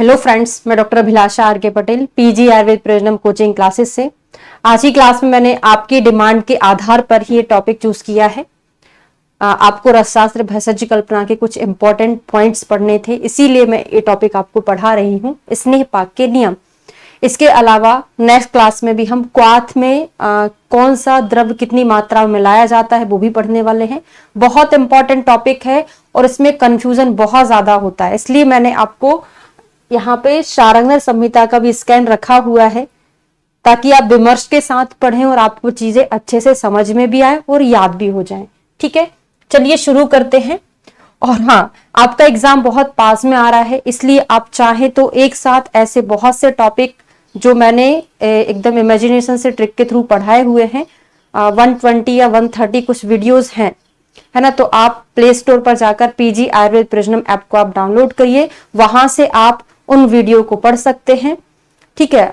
Hello friends, मैं doctor Abhilasha R K Patel, PG Ayurveda Prayojanam coaching classes से। आज की क्लास में मैंने आपकी डिमांड के आधार पर ही ये टॉपिक चूज किया है। आपको रसशास्त्र भेषज कल्पना के कुछ इंपॉर्टेंट पॉइंट्स पढ़ने थे, इसीलिए मैं ये टॉपिक आपको पढ़ा रही हूँ। स्नेह पाक के नियम। इसके अलावा नेक्स्ट क्लास में भी हम क्वाथ में कौन सा द्रव कितनी मात्रा में मिलाया जाता है वो भी पढ़ने वाले हैं। बहुत इंपॉर्टेंट टॉपिक है और इसमें कंफ्यूजन बहुत ज्यादा होता है, इसलिए मैंने आपको यहाँ पे शारंगधर संहिता का भी स्कैन रखा हुआ है ताकि आप विमर्श के साथ पढ़ें और आपको चीजें अच्छे से समझ में भी आए और याद भी हो जाएं। ठीक है, चलिए शुरू करते हैं। और हाँ, आपका एग्जाम बहुत पास में आ रहा है, इसलिए आप चाहे तो एक साथ ऐसे बहुत से टॉपिक जो मैंने एकदम इमेजिनेशन से ट्रिक के थ्रू पढ़ाए हुए हैं, 120 या 130 कुछ वीडियोस हैं, है ना। तो आप प्ले स्टोर पर जाकर पीजी आयुर्वेद प्रयोजनम ऐप को आप डाउनलोड करिए, वहां से आप उन वीडियो को पढ़ सकते हैं। ठीक है,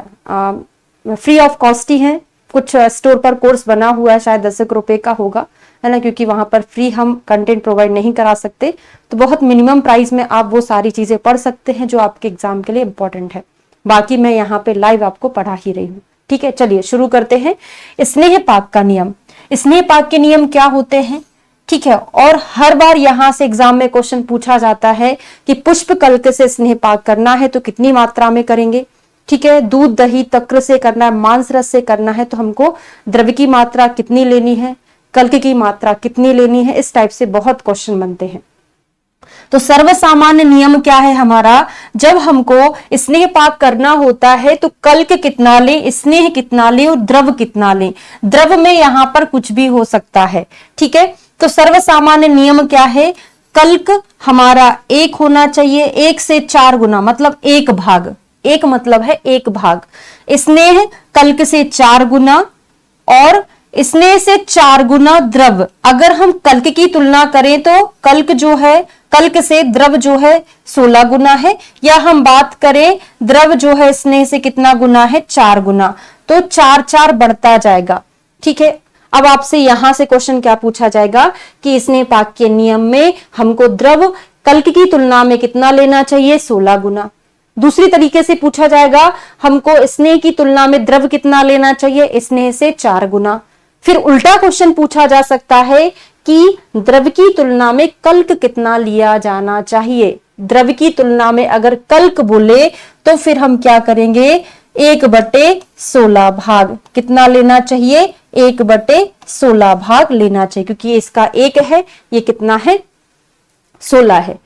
फ्री ऑफ कॉस्ट ही है। कुछ स्टोर पर कोर्स बना हुआ है, शायद 10 रुपए का होगा, है ना, क्योंकि वहां पर फ्री हम कंटेंट प्रोवाइड नहीं करा सकते। तो बहुत मिनिमम प्राइस में आप वो सारी चीजें पढ़ सकते हैं जो आपके एग्जाम के लिए इंपॉर्टेंट है। बाकी मैं यहाँ पे लाइव आपको पढ़ा ही रही हूँ। ठीक है, चलिए शुरू करते हैं। स्नेह पाक का नियम। स्नेह पाक के नियम क्या होते हैं? ठीक है, और हर बार यहां से एग्जाम में क्वेश्चन पूछा जाता है कि पुष्प कल्क से स्नेह पाक करना है तो कितनी मात्रा में करेंगे। ठीक है, दूध दही तक्र से करना है, मांस रस से करना है तो हमको द्रव्य की मात्रा कितनी लेनी है, कल्क की मात्रा कितनी लेनी है। इस टाइप से बहुत क्वेश्चन बनते हैं। तो सर्वसामान्य नियम क्या है हमारा? जब हमको स्नेह पाक करना होता है तो कल्क कितना ले, स्नेह कितना ले और द्रव कितना ले। द्रव में यहां पर कुछ भी हो सकता है। ठीक है, तो सर्वसामान्य नियम क्या है? कल्क हमारा 1 होना चाहिए, 1 से 4 गुना, मतलब 1 भाग। 1 मतलब है 1 भाग। स्नेह कल्क से 4 गुना और स्नेह से 4 गुना द्रव। अगर हम कल्क की तुलना करें तो कल्क जो है, कल्क से द्रव जो है 16 गुना है, या हम बात करें द्रव जो है स्नेह से कितना गुना है, 4 गुना, तो 4-4 बढ़ता जाएगा। ठीक है, अब आपसे यहां से क्वेश्चन क्या पूछा जाएगा कि स्नेह पाक के नियम में हमको द्रव कल्क की तुलना में कितना लेना चाहिए, 16 गुना। दूसरी तरीके से पूछा जाएगा हमको स्नेह की तुलना में द्रव कितना लेना चाहिए, स्नेह से 4 गुना। फिर उल्टा क्वेश्चन पूछा जा सकता है कि द्रव की तुलना में कल्क कितना लिया जाना चाहिए। द्रव की तुलना में अगर कल्क बोले तो फिर हम क्या करेंगे, 1/16 भाग कितना लेना चाहिए, 1/16 भाग लेना चाहिए, क्योंकि इसका 1 है, ये कितना है, 16 है।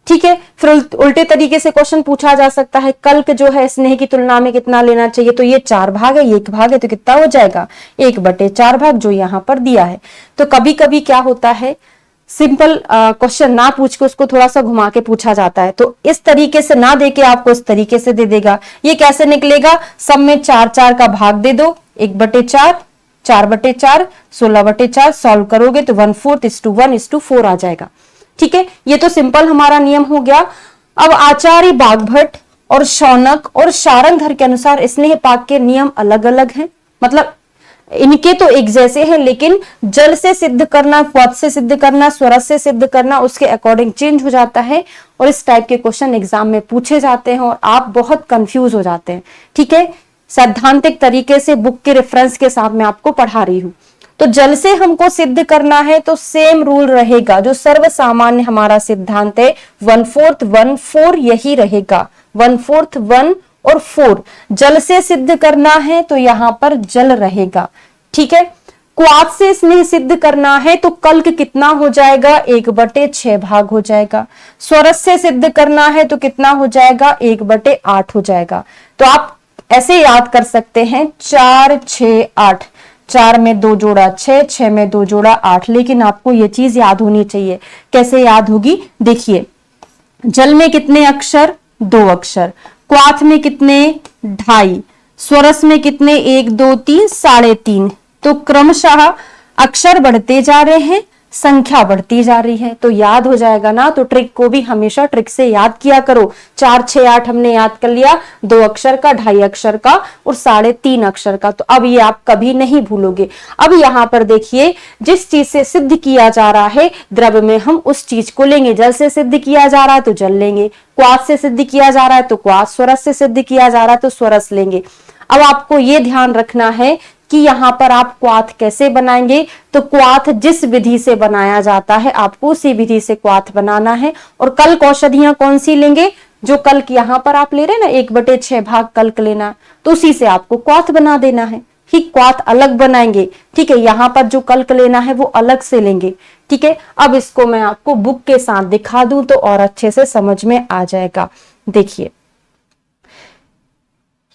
ठीक है, फिर उल्टे तरीके से क्वेश्चन पूछा जा सकता है कल्क जो है स्नेह की तुलना में कितना लेना चाहिए, तो ये 4 भाग है, 1 भाग है, तो कितना हो जाएगा, 1/4 भाग, जो यहां पर दिया है। तो कभी कभी क्या होता है, सिंपल क्वेश्चन ना पूछ के उसको थोड़ा सा घुमा के पूछा जाता है, तो इस तरीके से ना देके आपको इस तरीके से दे देगा। ये कैसे निकलेगा, सब में 4-4 का भाग दे दो, 1/4, 4/4, 16/4 सॉल्व करोगे तो 1/4:1:4 आ जाएगा। ठीक है, ये तो सिंपल हमारा नियम हो गया। अब आचार्य बागभट्ट और शौनक और शारंगधर के अनुसार स्नेह पाक के नियम अलग अलग हैं। मतलब इनके तो एक जैसे हैं, लेकिन जल से सिद्ध करना, क्वाथ से सिद्ध करना, स्वरस से सिद्ध करना, उसके अकॉर्डिंग चेंज हो जाता है। और इस टाइप के क्वेश्चन एग्जाम में पूछे जाते हैं और आप बहुत कंफ्यूज हो जाते हैं। ठीक है, सैद्धांतिक तरीके से बुक के रेफरेंस के साथ मैं आपको पढ़ा रही हूं। तो जल से हमको सिद्ध करना है तो सेम रूल रहेगा, जो सर्वसामान्य हमारा सिद्धांत है 1/4 1/4 यही रहेगा। 1/4 1 और 4 जल से सिद्ध करना है तो यहां पर जल रहेगा। ठीक है, क्वाथ से स्नेह सिद्ध करना है तो कल्क कितना हो जाएगा, 1/6 भाग हो जाएगा। स्वरस से सिद्ध करना है तो कितना हो जाएगा, 1/8 हो जाएगा। तो आप ऐसे याद कर सकते हैं 4 6 8, 4 में 2 जोड़ा 6, 6 में 2 जोड़ा 8। लेकिन आपको ये चीज याद होनी चाहिए। कैसे याद होगी, देखिए, जल में कितने अक्षर, 2 अक्षर। क्वाथ में कितने, 2.5। स्वरस में कितने, 1 2 3 3.5। तो क्रमशः अक्षर बढ़ते जा रहे हैं, संख्या बढ़ती जा रही है। तो याद हो जाएगा ना, तो ट्रिक को भी हमेशा ट्रिक से याद किया करो। 4, 6, 8 हमने याद कर लिया, 2 अक्षर का, 2.5 अक्षर का और 3.5 अक्षर का। तो अब ये आप कभी नहीं भूलोगे। अब यहाँ पर देखिए, जिस चीज से सिद्ध किया जा रहा है द्रव में, हम उस चीज को लेंगे। जल से सिद्ध किया जा रहा है तो जल लेंगे, क्वाथ से सिद्ध किया जा रहा है तो क्वाथ, स्वरस से सिद्ध किया जा रहा है तो स्वरस लेंगे। अब आपको ये ध्यान रखना है कि यहां पर आप क्वाथ कैसे बनाएंगे। तो क्वाथ जिस विधि से बनाया जाता है आपको उसी विधि से क्वाथ बनाना है। और कल्क औषधियां कौन सी लेंगे? जो कल्क यहां पर आप ले रहे हैं ना, 1/6 भाग कल्क लेना, तो उसी से आपको क्वाथ बना देना है। ठीक, क्वाथ अलग बनाएंगे। ठीक है, यहां पर जो कल्क लेना है वो अलग से लेंगे। ठीक है, अब इसको मैं आपको बुक के साथ दिखा दूं तो और अच्छे से समझ में आ जाएगा। देखिए,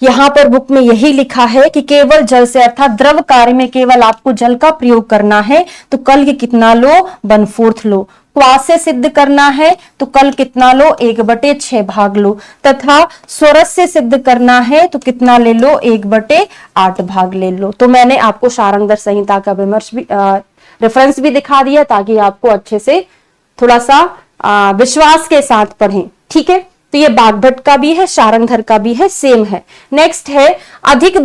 यहां पर बुक में यही लिखा है कि केवल जल से, अर्थात द्रव कार्य में केवल आपको जल का प्रयोग करना है। तो कल कितना लो? 1/4 लो। क्वाथ से सिद्ध करना है तो कल कितना लो? 1/6 भाग लो। तथा स्वरस से सिद्ध करना है तो कितना ले लो? 1/8 भाग ले लो। तो मैंने आपको शारंगधर संहिता का विमर्श भी रेफरेंस भी दिखा दिया, ताकि आपको अच्छे से थोड़ा सा विश्वास के साथ पढ़ें। ठीक है, तो ये बागभट्ट का भी है, शारंगधर का भी है, सेम है। नेक्स्ट है अधिक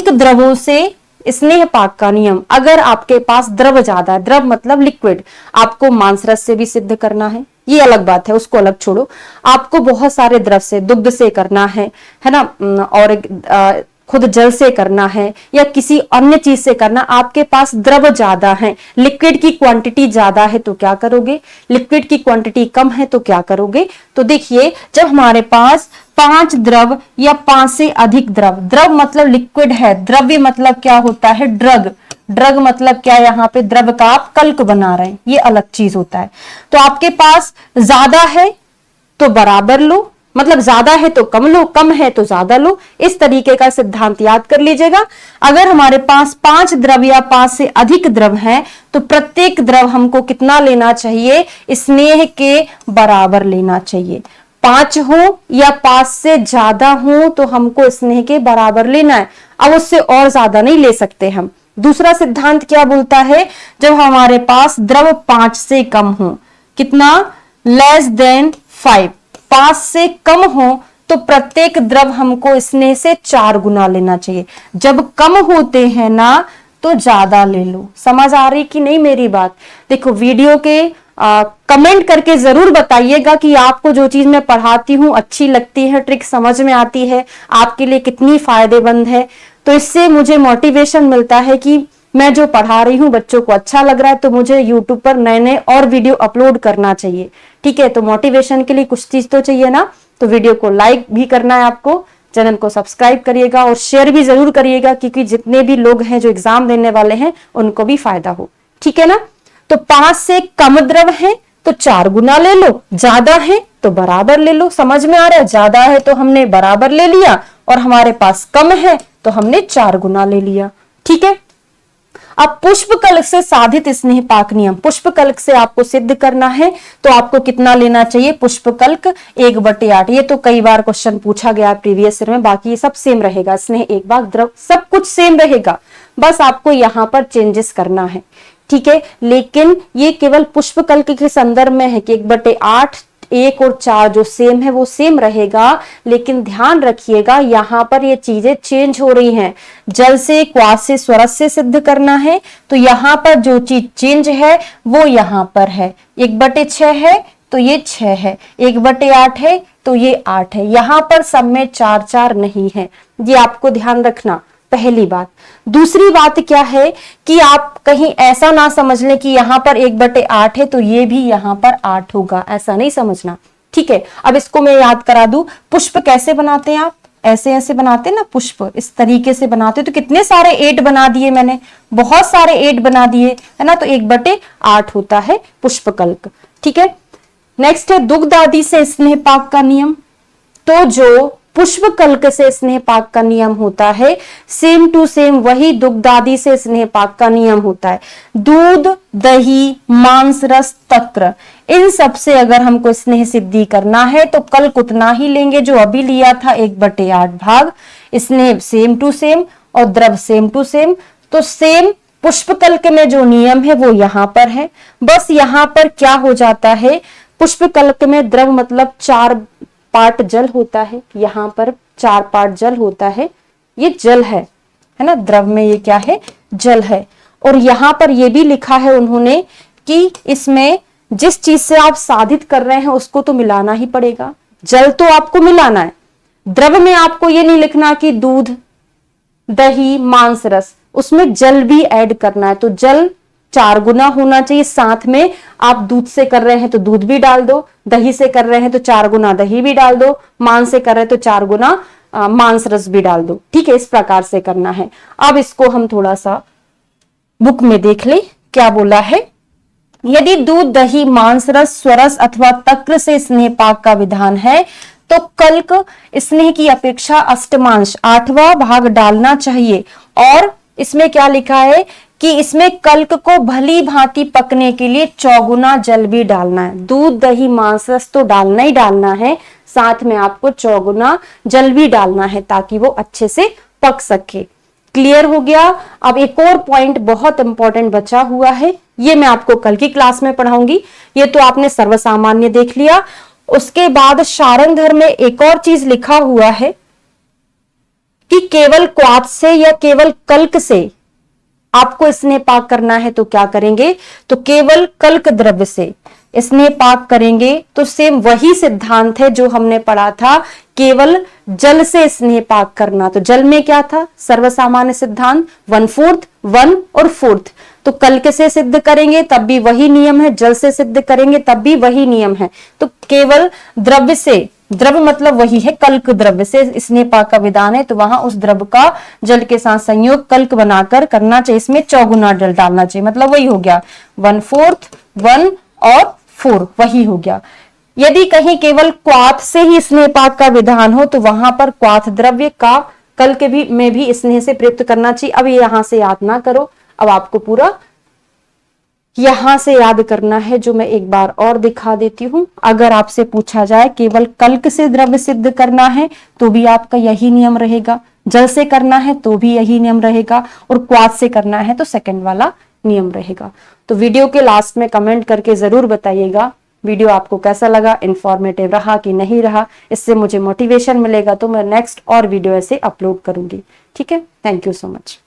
द्रवों से स्नेह पाक का नियम। अगर आपके पास द्रव ज्यादा है, द्रव मतलब लिक्विड, आपको मांसरस से भी सिद्ध करना है, ये अलग बात है, उसको अलग छोड़ो। आपको बहुत सारे द्रव से, दुग्ध से करना है ना, और खुद जल से करना है या किसी अन्य चीज से करना, आपके पास द्रव ज्यादा है, लिक्विड की क्वांटिटी ज्यादा है तो क्या करोगे? लिक्विड की क्वांटिटी कम है तो क्या करोगे? तो देखिए, जब हमारे पास 5 द्रव या 5 से अधिक द्रव, द्रव मतलब लिक्विड है, द्रव्य मतलब क्या होता है? ड्रग। ड्रग मतलब क्या? यहाँ पे द्रव का आप कल्क बना रहे हैं, ये अलग चीज होता है। तो आपके पास ज्यादा है तो बराबर लो, मतलब ज्यादा है तो कम लो, कम है तो ज्यादा लो। इस तरीके का सिद्धांत याद कर लीजिएगा। अगर हमारे पास 5 द्रव या 5 से अधिक द्रव है तो प्रत्येक द्रव हमको कितना लेना चाहिए? स्नेह के बराबर लेना चाहिए। 5 हो या 5 से ज्यादा हो तो हमको स्नेह के बराबर लेना है। अब उससे और ज्यादा नहीं ले सकते हम। दूसरा सिद्धांत क्या बोलता है? जब हमारे पास द्रव 5 से कम हो, कितना? लेस देन 5, 5 से कम हो तो प्रत्येक द्रव हमको स्नेह से 4 गुना लेना चाहिए। जब कम होते हैं ना तो ज्यादा ले लो। समझ आ रही कि नहीं मेरी बात? देखो, वीडियो के कमेंट करके जरूर बताइएगा कि आपको जो चीज मैं पढ़ाती हूँ अच्छी लगती है, ट्रिक समझ में आती है, आपके लिए कितनी फायदेमंद है। तो इससे मुझे मोटिवेशन मिलता है कि मैं जो पढ़ा रही हूँ बच्चों को अच्छा लग रहा है, तो मुझे यूट्यूब पर नए नए और वीडियो अपलोड करना चाहिए। ठीक है, तो मोटिवेशन के लिए कुछ चीज तो चाहिए ना। तो वीडियो को लाइक भी करना है आपको, चैनल को सब्सक्राइब करिएगा और शेयर भी जरूर करिएगा, क्योंकि जितने भी लोग हैं जो एग्जाम देने वाले हैं उनको भी फायदा हो। ठीक है ना। तो 5 से कम द्रव है तो 4 गुना ले लो, ज्यादा है तो बराबर ले लो। समझ में आ रहा है? ज्यादा है तो हमने बराबर ले लिया और हमारे पास कम है तो हमने 4 गुना ले लिया। ठीक है। अब पुष्पकल्क से साधित स्नेह पाक नियम, पुष्पकल्क से आपको सिद्ध करना है तो आपको कितना लेना चाहिए? पुष्पकल्क 1/8। ये तो कई बार क्वेश्चन पूछा गया प्रीवियस ईयर में, बाकी ये सब सेम रहेगा। स्नेह 1 भाग द्रव सब कुछ सेम रहेगा, बस आपको यहां पर चेंजेस करना है। ठीक है, लेकिन ये केवल पुष्पकल्क के संदर्भ में है कि 1/8, 1 और 4 जो सेम है वो सेम रहेगा। लेकिन ध्यान रखिएगा यहाँ पर ये चीजें चेंज हो रही हैं। जल से, क्वाथ से, स्वरस से सिद्ध करना है तो यहाँ पर जो चीज चेंज है वो यहाँ पर है। 1/6 है तो ये 6 है, 1/8 है तो ये 8 है। यहाँ पर सब में 4-4 नहीं है, ये आपको ध्यान रखना। पहली बात। दूसरी बात क्या है कि आप कहीं ऐसा ना समझ लें कि यहाँ पर 1/8 है तो ये भी यहाँ पर 8 होगा, ऐसा नहीं समझना। ठीक है, अब इसको मैं याद करा दूं। पुष्प कैसे बनाते हैं आप? ऐसे ऐसे बनाते हैं ना पुष्प, इस तरीके से बनाते हैं। तो कितने सारे 8 बना दिए मैंने, बहुत सारे 8 बना दिए, है ना। तो 1/8 होता है पुष्पकल्क। ठीक है। नेक्स्ट है दुग्ध आदि से स्नेह पाक का नियम। तो जो पुष्पकल्क से स्नेह पाक का नियम होता है, सेम टू सेम वही दुग्ध आदि से स्नेह पाक का नियम होता है। दूध, दही, मांस, रस, तक्र, इन सब से अगर हमको स्नेह सिद्धि करना है तो कल्क उतना ही लेंगे जो अभी लिया था, 1/8 भाग। स्नेह सेम टू सेम और द्रव सेम टू सेम, तो सेम पुष्पकल्क में जो नियम है वो यहां पर है। बस यहां पर क्या हो जाता है, पुष्पकल्क में द्रव मतलब 4 पार्ट जल होता है, यहां पर 4 पार्ट जल होता है, ये जल है ना, द्रव में ये क्या है, जल है। और यहां पर ये भी लिखा है उन्होंने कि इसमें जिस चीज से आप साधित कर रहे हैं उसको तो मिलाना ही पड़ेगा, जल तो आपको मिलाना है। द्रव में आपको ये नहीं लिखना कि दूध, दही, मांस, रस, उसमें जल भी ऐड करना है, तो जल 4 गुना होना चाहिए। साथ में आप दूध से कर रहे हैं तो दूध भी डाल दो, दही से कर रहे हैं तो 4 गुना दही भी डाल दो, मांस से कर रहे हैं तो 4 गुना मांस रस भी डाल दो। ठीक है, इस प्रकार से करना है। अब इसको हम थोड़ा सा बुक में देख ले, क्या बोला है। यदि दूध, दही, मांस रस, स्वरस अथवा तक्र से स्नेह पाक का विधान है तो कल्क स्नेह की अपेक्षा अष्टमांश 8वां भाग डालना चाहिए। और इसमें क्या लिखा है कि इसमें कल्क को भली भांति पकने के लिए 4 गुना जल भी डालना है। दूध, दही, मांस रस तो डालना ही डालना है, साथ में आपको 4 गुना जल भी डालना है ताकि वो अच्छे से पक सके। क्लियर हो गया। अब एक और पॉइंट बहुत इंपॉर्टेंट बचा हुआ है, ये मैं आपको कल की क्लास में पढ़ाऊंगी। ये तो आपने सर्वसामान्य देख लिया। उसके बाद शारंगधर में एक और चीज लिखा हुआ है कि केवल क्वाथ से या केवल कल्क से आपको स्नेह पाक करना है तो क्या करेंगे, तो केवल कल्क द्रव्य से स्नेह पाक करेंगे। तो सेम वही सिद्धांत है जो हमने पढ़ा था, केवल जल से स्नेह पाक करना। तो जल में क्या था, सर्वसामान्य सिद्धांत 1/4, 1 और 4। तो कल्क से सिद्ध करेंगे तब भी वही नियम है, जल से सिद्ध करेंगे तब भी वही नियम है। तो केवल द्रव्य से, द्रव्य मतलब वही है, कल्क द्रव्य से स्नेह पाक का विधान है, तो वहां उस द्रव्य का जल के साथ संयोग कल्क बनाकर करना चाहिए। इसमें 4 गुना जल डालना चाहिए, मतलब वही हो गया 1/4, 1 और 4, वही हो गया। यदि कहीं केवल क्वाथ से ही स्नेह पाक का विधान हो तो वहां पर क्वाथ द्रव्य का कल्क भी में भी स्नेह से प्रयुक्त करना चाहिए। अब यहां से याद ना करो, अब आपको पूरा यहां से याद करना है, जो मैं एक बार और दिखा देती हूं। अगर आपसे पूछा जाए केवल कल्क से द्रव्य सिद्ध करना है तो भी आपका यही नियम रहेगा, जल से करना है तो भी यही नियम रहेगा, और क्वाथ से करना है तो सेकंड वाला नियम रहेगा। तो वीडियो के लास्ट में कमेंट करके जरूर बताइएगा वीडियो आपको कैसा लगा, इंफॉर्मेटिव रहा कि नहीं रहा। इससे मुझे मोटिवेशन मिलेगा तो मैं नेक्स्ट और वीडियो ऐसे अपलोड करूंगी। ठीक है, थैंक यू सो मच।